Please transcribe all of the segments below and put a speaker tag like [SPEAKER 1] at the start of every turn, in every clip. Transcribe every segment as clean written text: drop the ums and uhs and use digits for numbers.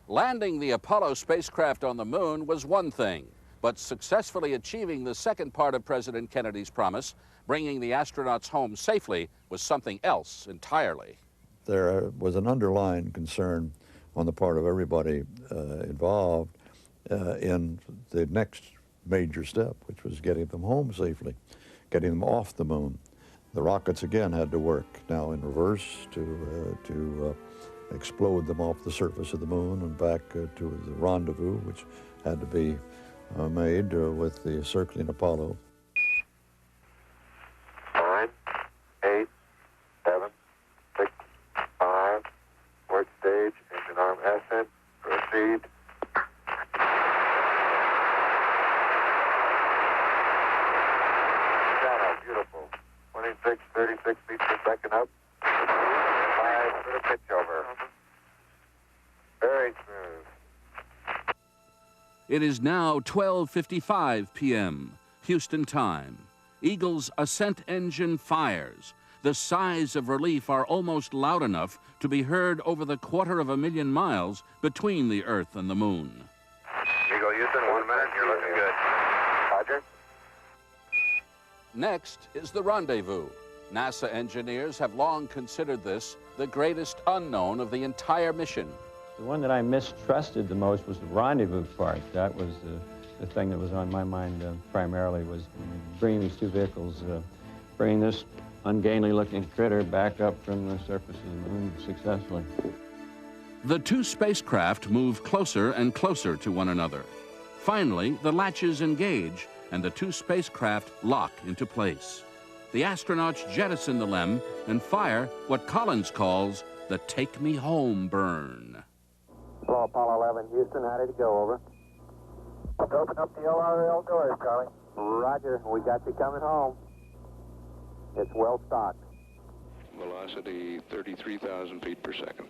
[SPEAKER 1] Landing the Apollo spacecraft on the moon was one thing, but successfully achieving the second part of President Kennedy's promise, bringing the astronauts home safely, was something else entirely.
[SPEAKER 2] There was an underlying concern on the part of everybody involved in the next major step, which was getting them home safely, getting them off the moon. The rockets again had to work now in reverse to explode them off the surface of the moon and back to the rendezvous, which had to be made with the circling Apollo.
[SPEAKER 3] 9, 8, 7, 6, 5, work stage, engine arm ascent, proceed. Beautiful. 26, 36 feet per second up. 5 for the pitch over. Very smooth.
[SPEAKER 1] It is now 12:55 p.m. Houston time. Eagle's ascent engine fires. The sighs of relief are almost loud enough to be heard over the 250,000 miles between the Earth and the moon.
[SPEAKER 3] Eagle Houston, 1 minute, you're looking good. Roger.
[SPEAKER 1] Next is the rendezvous. NASA engineers have long considered this the greatest unknown of the entire mission.
[SPEAKER 4] The one that I mistrusted the most was the rendezvous part. That was the thing that was on my mind primarily, was bringing these two vehicles, bringing this ungainly-looking critter back up from the surface of the moon successfully.
[SPEAKER 1] The two spacecraft move closer and closer to one another. Finally, the latches engage, and the two spacecraft lock into place. The astronauts jettison the LEM and fire what Collins calls the take me home burn.
[SPEAKER 3] Hello, Apollo 11, Houston, how did it go, over? Open up the LRL doors, Charlie. Roger, we got you coming home. It's well stocked.
[SPEAKER 5] Velocity 33,000 feet per second.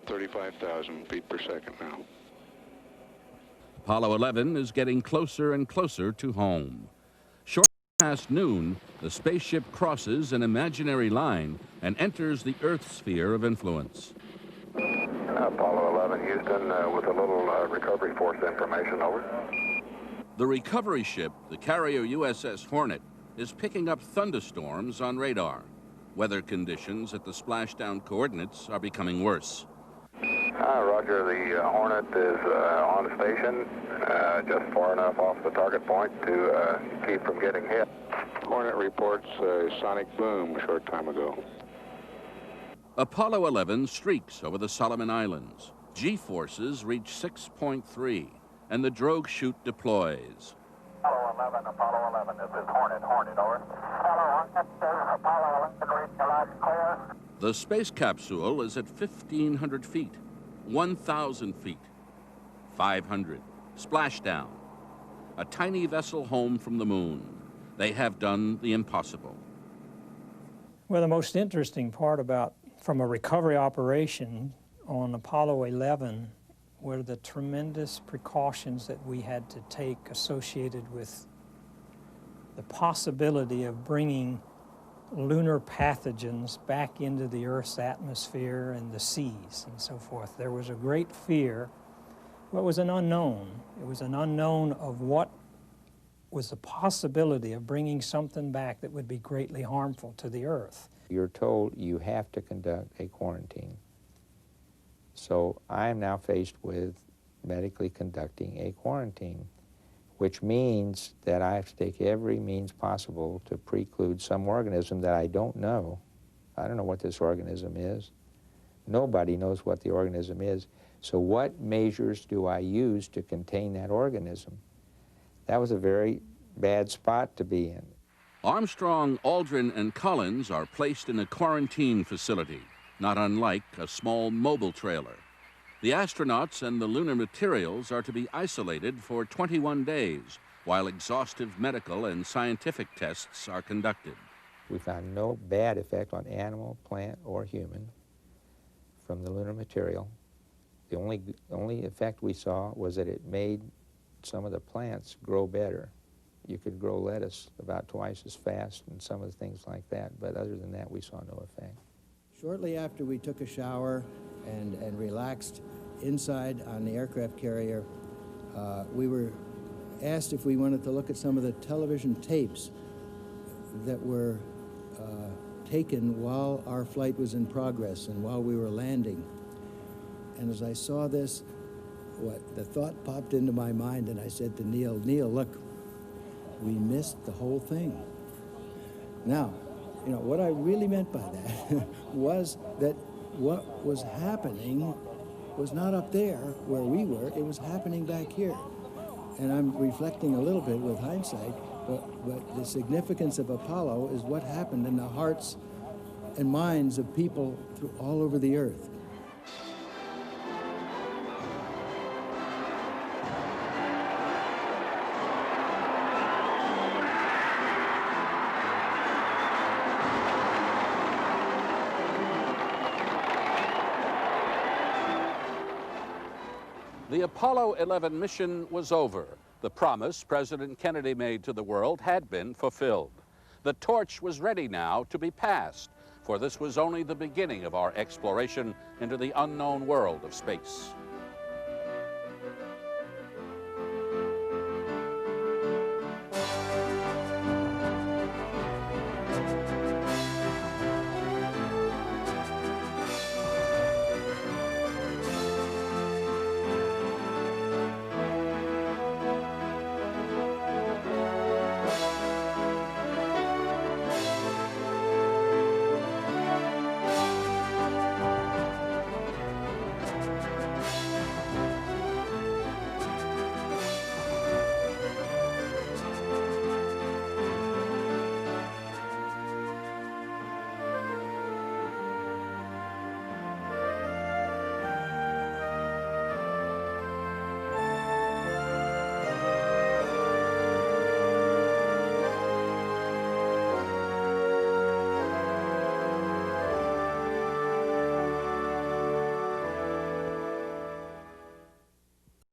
[SPEAKER 5] 35,000 feet per second now.
[SPEAKER 1] Apollo 11 is getting closer and closer to home. Shortly past noon, the spaceship crosses an imaginary line and enters the Earth's sphere of influence.
[SPEAKER 3] Apollo 11, Houston, with a little recovery force information, over.
[SPEAKER 1] The recovery ship, the carrier USS Hornet, is picking up thunderstorms on radar. Weather conditions at the splashdown coordinates are becoming worse.
[SPEAKER 3] Roger, the Hornet is on station, just far enough off the target point to keep from getting hit.
[SPEAKER 5] Hornet reports a sonic boom a short time ago.
[SPEAKER 1] Apollo 11 streaks over the Solomon Islands. G-forces reach 6.3, and the drogue chute deploys.
[SPEAKER 3] Apollo 11, this is Hornet, over. Apollo 11, reach the last clear.
[SPEAKER 1] The space capsule is at 1,500 feet, 1,000 feet, 500. Splashdown. A tiny vessel home from the moon. They have done the impossible.
[SPEAKER 6] Well, the most interesting part from a recovery operation on Apollo 11 were the tremendous precautions that we had to take associated with the possibility of bringing lunar pathogens back into the Earth's atmosphere and the seas and so forth. There was a great fear. Well, it was an unknown. It was an unknown of what was the possibility of bringing something back that would be greatly harmful to the Earth.
[SPEAKER 4] You're told you have to conduct a quarantine. So I am now faced with medically conducting a quarantine, which means that I have to take every means possible to preclude some organism that I don't know. I don't know what this organism is. Nobody knows what the organism is. So what measures do I use to contain that organism? That was a very bad spot to be in.
[SPEAKER 1] Armstrong, Aldrin, and Collins are placed in a quarantine facility, not unlike a small mobile trailer. The astronauts and the lunar materials are to be isolated for 21 days, while exhaustive medical and scientific tests are conducted.
[SPEAKER 4] We found no bad effect on animal, plant, or human from the lunar material. The only effect we saw was that it made some of the plants grow better. You could grow lettuce about twice as fast and some of the things like that, but other than that, we saw no effect.
[SPEAKER 7] Shortly after we took a shower, and relaxed inside on the aircraft carrier. We were asked if we wanted to look at some of the television tapes that were taken while our flight was in progress and while we were landing. And as I saw this, the thought popped into my mind, and I said to Neil, "Neil, look, we missed the whole thing." Now, you know, what I really meant by that was that what was happening was not up there where we were, it was happening back here. And I'm reflecting a little bit with hindsight, but the significance of Apollo is what happened in the hearts and minds of people all over the earth.
[SPEAKER 1] The Apollo 11 mission was over. The promise President Kennedy made to the world had been fulfilled. The torch was ready now to be passed, for this was only the beginning of our exploration into the unknown world of space.